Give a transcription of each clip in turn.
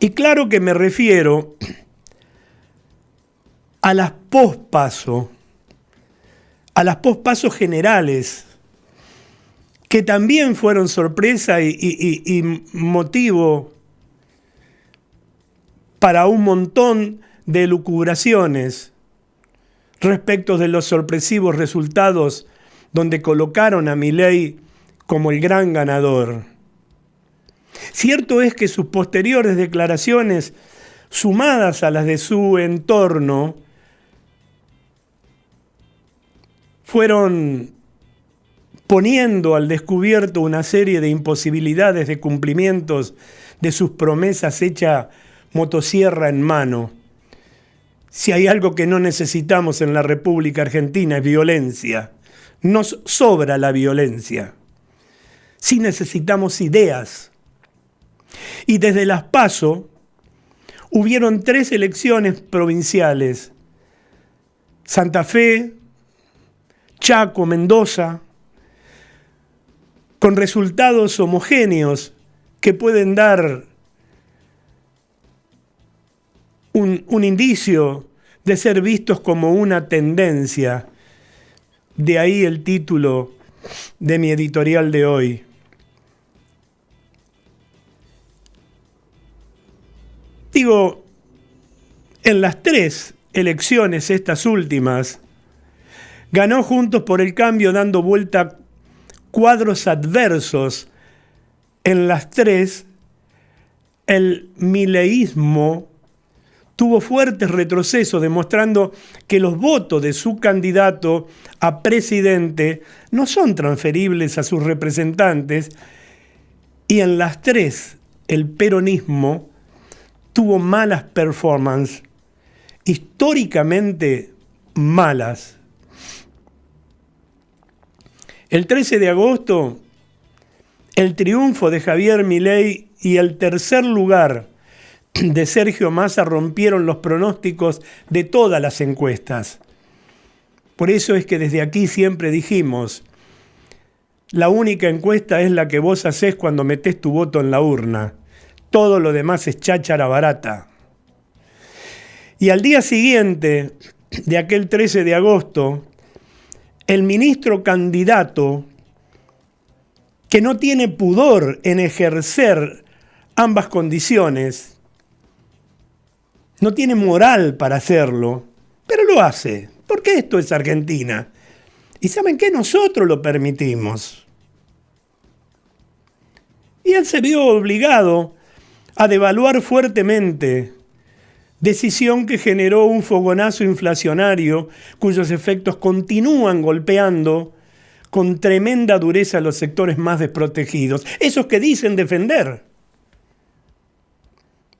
Y claro que me refiero a las pospaso, a las pospaso generales, que también fueron sorpresa y motivo para un montón de elucubraciones respecto de los sorpresivos resultados donde colocaron a Milei como el gran ganador. Cierto es que sus posteriores declaraciones, sumadas a las de su entorno, fueron poniendo al descubierto una serie de imposibilidades de cumplimientos de sus promesas hechas motosierra en mano. Si hay algo que no necesitamos en la República Argentina es violencia. Nos sobra la violencia. Sí necesitamos ideas. Y desde las PASO hubieron 3 elecciones provinciales: Santa Fe, Chaco, Mendoza, con resultados homogéneos que pueden dar un indicio de ser vistos como una tendencia. De ahí el título de mi editorial de hoy. Digo, en las 3 elecciones, estas últimas, ganó Juntos por el Cambio dando vuelta cuadros adversos. En las 3, el mileísmo tuvo fuertes retrocesos, demostrando que los votos de su candidato a presidente no son transferibles a sus representantes. Y en las 3, el peronismo tuvo malas performances, históricamente malas. El 13 de agosto, el triunfo de Javier Milei y el tercer lugar de Sergio Massa rompieron los pronósticos de todas las encuestas. Por eso es que desde aquí siempre dijimos, la única encuesta es la que vos hacés cuando metés tu voto en la urna. Todo lo demás es cháchara barata. Y al día siguiente de aquel 13 de agosto, el ministro candidato, que no tiene pudor en ejercer ambas condiciones, no tiene moral para hacerlo, pero lo hace, porque esto es Argentina. ¿Y saben qué? Nosotros lo permitimos. Y él se vio obligado a devaluar fuertemente, decisión que generó un fogonazo inflacionario cuyos efectos continúan golpeando con tremenda dureza a los sectores más desprotegidos, esos que dicen defender.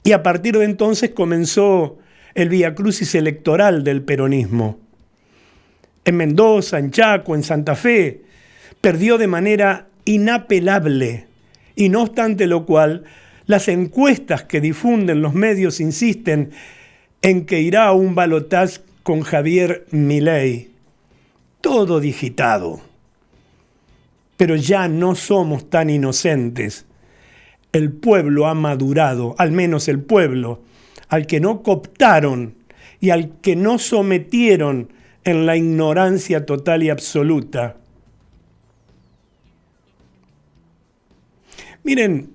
Y a partir de entonces comenzó el viacrucis electoral del peronismo. En Mendoza, en Chaco, en Santa Fe, perdió de manera inapelable, y no obstante lo cual, las encuestas que difunden los medios insisten en que irá a un balotaje con Javier Milei. Todo digitado. Pero ya no somos tan inocentes. El pueblo ha madurado, al menos el pueblo, al que no cooptaron y al que no sometieron en la ignorancia total y absoluta. Miren,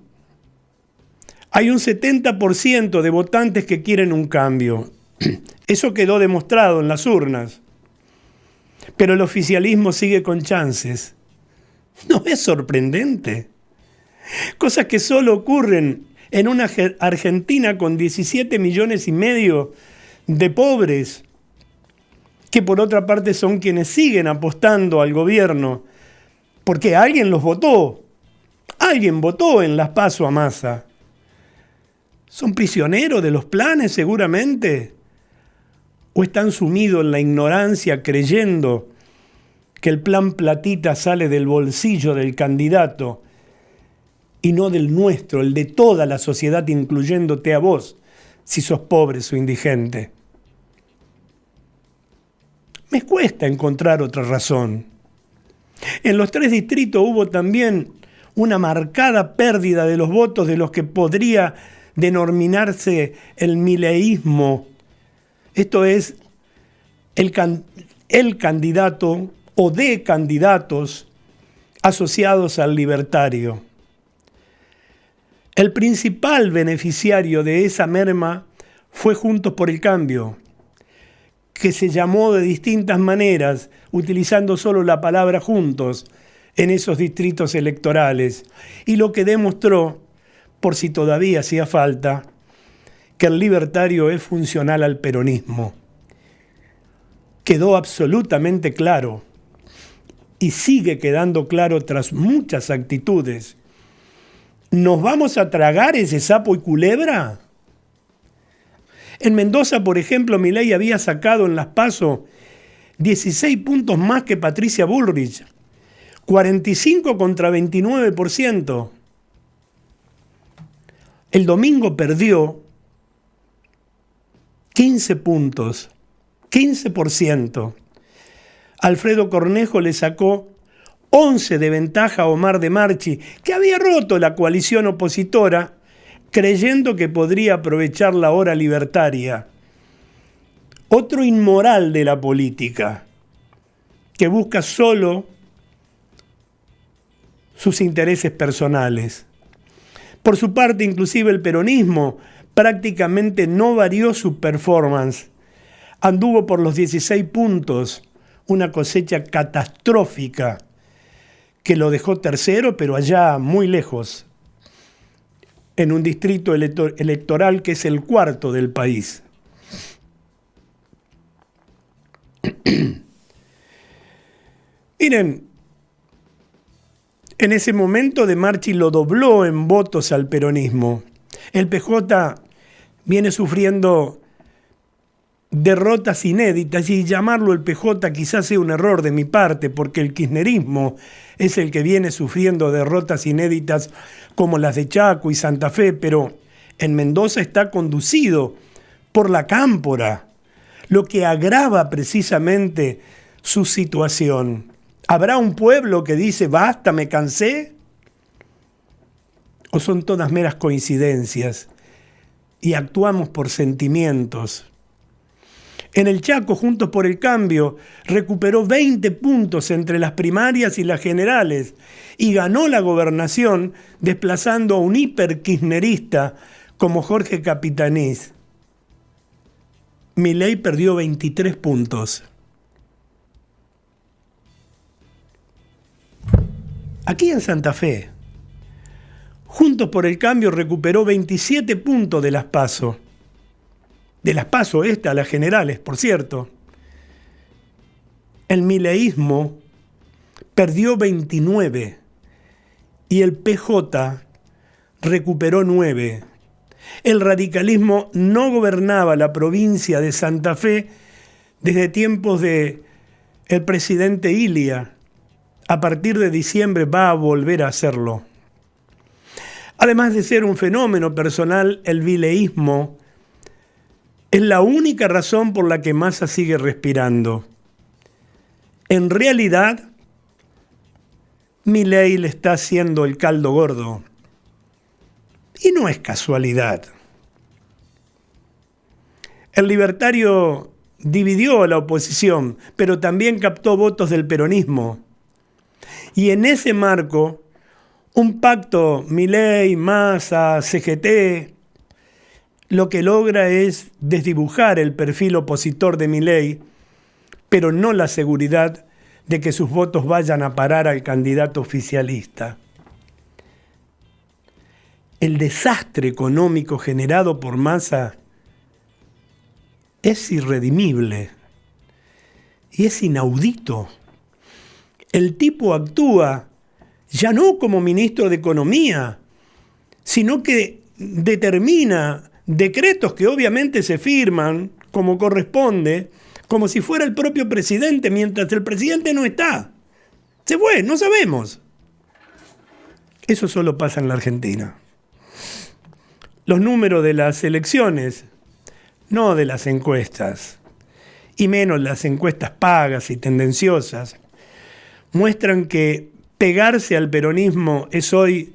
hay un 70% de votantes que quieren un cambio. Eso quedó demostrado en las urnas. Pero el oficialismo sigue con chances. ¿No es sorprendente? Cosas que solo ocurren en una Argentina con 17 millones y medio de pobres, que por otra parte son quienes siguen apostando al gobierno, porque alguien los votó. Alguien votó en las PASO a Massa. ¿Son prisioneros de los planes seguramente? ¿O están sumidos en la ignorancia creyendo que el plan platita sale del bolsillo del candidato y no del nuestro, el de toda la sociedad, incluyéndote a vos, si sos pobre o indigente? Me cuesta encontrar otra razón. En los 3 distritos hubo también una marcada pérdida de los votos de los que podría denominarse el mileísmo. Esto es el candidato o de candidatos asociados al libertario. El principal beneficiario de esa merma fue Juntos por el Cambio, que se llamó de distintas maneras, utilizando solo la palabra juntos en esos distritos electorales, y lo que demostró, por si todavía hacía falta, que el libertario es funcional al peronismo. Quedó absolutamente claro, y sigue quedando claro tras muchas actitudes. ¿Nos vamos a tragar ese sapo y culebra? En Mendoza, por ejemplo, Milei había sacado en las PASO 16 puntos más que Patricia Bullrich, 45 contra 29%. El domingo perdió 15 puntos, 15%. Alfredo Cornejo le sacó 11 de ventaja a Omar de Marchi, que había roto la coalición opositora, creyendo que podría aprovechar la hora libertaria. Otro inmoral de la política, que busca solo sus intereses personales. Por su parte, inclusive el peronismo prácticamente no varió su performance. Anduvo por los 16 puntos, una cosecha catastrófica que lo dejó tercero, pero allá muy lejos, en un distrito electoral que es el cuarto del país. Miren, en ese momento De Marchi lo dobló en votos al peronismo. El PJ viene sufriendo derrotas inéditas, y llamarlo el PJ quizás sea un error de mi parte, porque el kirchnerismo es el que viene sufriendo derrotas inéditas como las de Chaco y Santa Fe, pero en Mendoza está conducido por la Cámpora, lo que agrava precisamente su situación. ¿Habrá un pueblo que dice, basta, me cansé? ¿O son todas meras coincidencias y actuamos por sentimientos? En el Chaco, Juntos por el Cambio recuperó 20 puntos entre las primarias y las generales y ganó la gobernación desplazando a un hiperkirchnerista como Jorge Capitanís. Milei perdió 23 puntos. Aquí en Santa Fe, Juntos por el Cambio recuperó 27 puntos de las PASO. De las PASO a las generales, por cierto. El mileísmo perdió 29 y el PJ recuperó 9. El radicalismo no gobernaba la provincia de Santa Fe desde tiempos de el presidente Ilia. A partir de diciembre va a volver a hacerlo. Además de ser un fenómeno personal, el mileísmo es la única razón por la que Massa sigue respirando. En realidad, Milei le está haciendo el caldo gordo. Y no es casualidad. El libertario dividió a la oposición, pero también captó votos del peronismo. Y en ese marco, un pacto Milei, Massa, CGT, lo que logra es desdibujar el perfil opositor de Milei, pero no la seguridad de que sus votos vayan a parar al candidato oficialista. El desastre económico generado por Massa es irredimible y es inaudito. El tipo actúa ya no como ministro de Economía, sino que determina decretos que obviamente se firman como corresponde, como si fuera el propio presidente, mientras el presidente no está. Se fue, no sabemos. Eso solo pasa en la Argentina. Los números de las elecciones, no de las encuestas, y menos las encuestas pagas y tendenciosas, muestran que pegarse al peronismo es hoy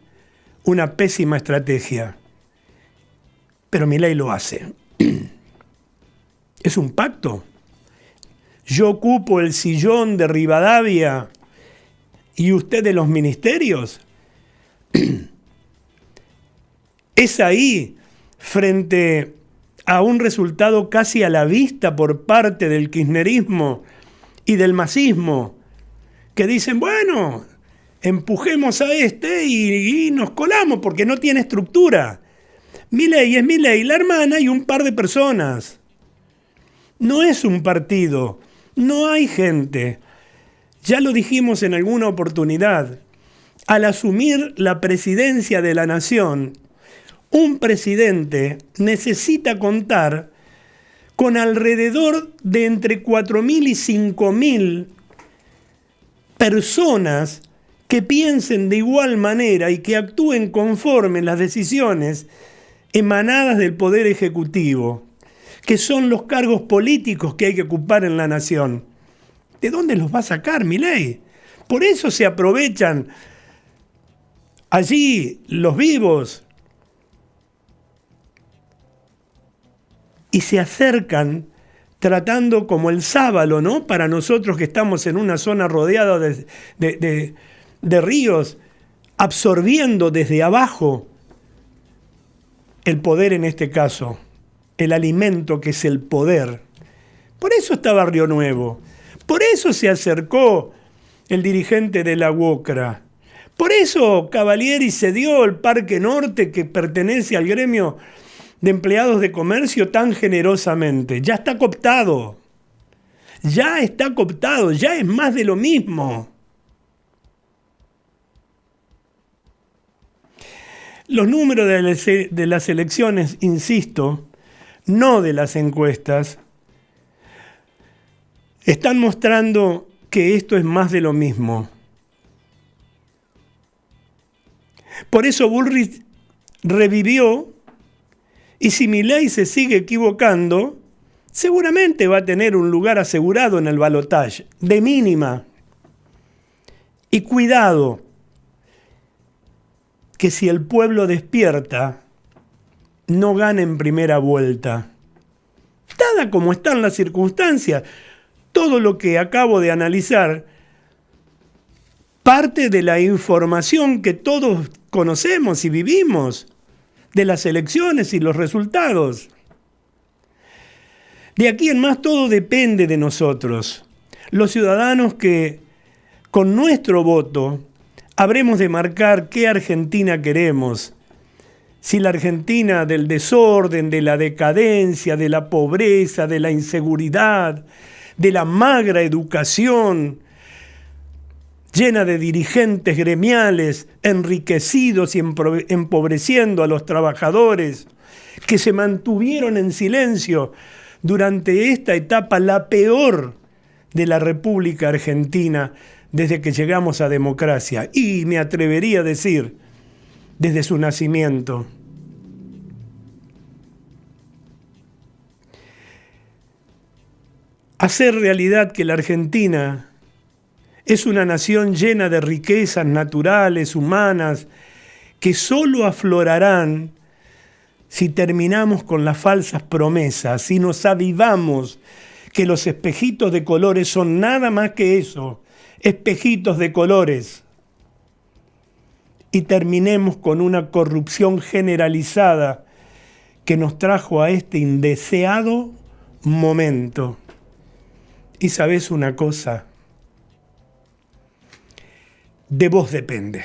una pésima estrategia. Pero Milei lo hace. ¿Es un pacto? Yo ocupo el sillón de Rivadavia y usted de los ministerios. Es ahí, frente a un resultado casi a la vista por parte del kirchnerismo y del masismo, que dicen, bueno, empujemos a este y nos colamos porque no tiene estructura. Milei es Milei, la hermana y un par de personas. No es un partido, no hay gente. Ya lo dijimos en alguna oportunidad. Al asumir la presidencia de la nación, un presidente necesita contar con alrededor de entre 4.000 y 5.000 personas que piensen de igual manera y que actúen conforme las decisiones emanadas del Poder Ejecutivo, que son los cargos políticos que hay que ocupar en la nación. ¿De dónde los va a sacar Milei? Por eso se aprovechan allí los vivos y se acercan tratando como el sábalo, ¿no? Para nosotros que estamos en una zona rodeada de ríos, absorbiendo desde abajo el poder, en este caso, el alimento que es el poder. Por eso está Barrio Nuevo, por eso se acercó el dirigente de la UOCRA, por eso Cavalieri cedió el Parque Norte, que pertenece al gremio de empleados de comercio, tan generosamente. Ya está cooptado, ya es más de lo mismo. Los números de las elecciones, insisto, no de las encuestas, están mostrando que esto es más de lo mismo. Por eso Bullrich revivió, y si Milei se sigue equivocando, seguramente va a tener un lugar asegurado en el balotaje, de mínima. Y cuidado, que si el pueblo despierta, no gana en primera vuelta. Dada como están las circunstancias, todo lo que acabo de analizar parte de la información que todos conocemos y vivimos de las elecciones y los resultados. De aquí en más todo depende de nosotros, los ciudadanos que con nuestro voto habremos de marcar qué Argentina queremos. Si la Argentina del desorden, de la decadencia, de la pobreza, de la inseguridad, de la magra educación, llena de dirigentes gremiales enriquecidos y empobreciendo a los trabajadores, que se mantuvieron en silencio durante esta etapa, la peor de la República Argentina desde que llegamos a democracia, y me atrevería a decir, desde su nacimiento. Hacer realidad que la Argentina es una nación llena de riquezas naturales, humanas, que solo aflorarán si terminamos con las falsas promesas, si nos avivamos que los espejitos de colores son nada más que eso, espejitos de colores, y terminemos con una corrupción generalizada que nos trajo a este indeseado momento. Y sabes una cosa, de vos depende.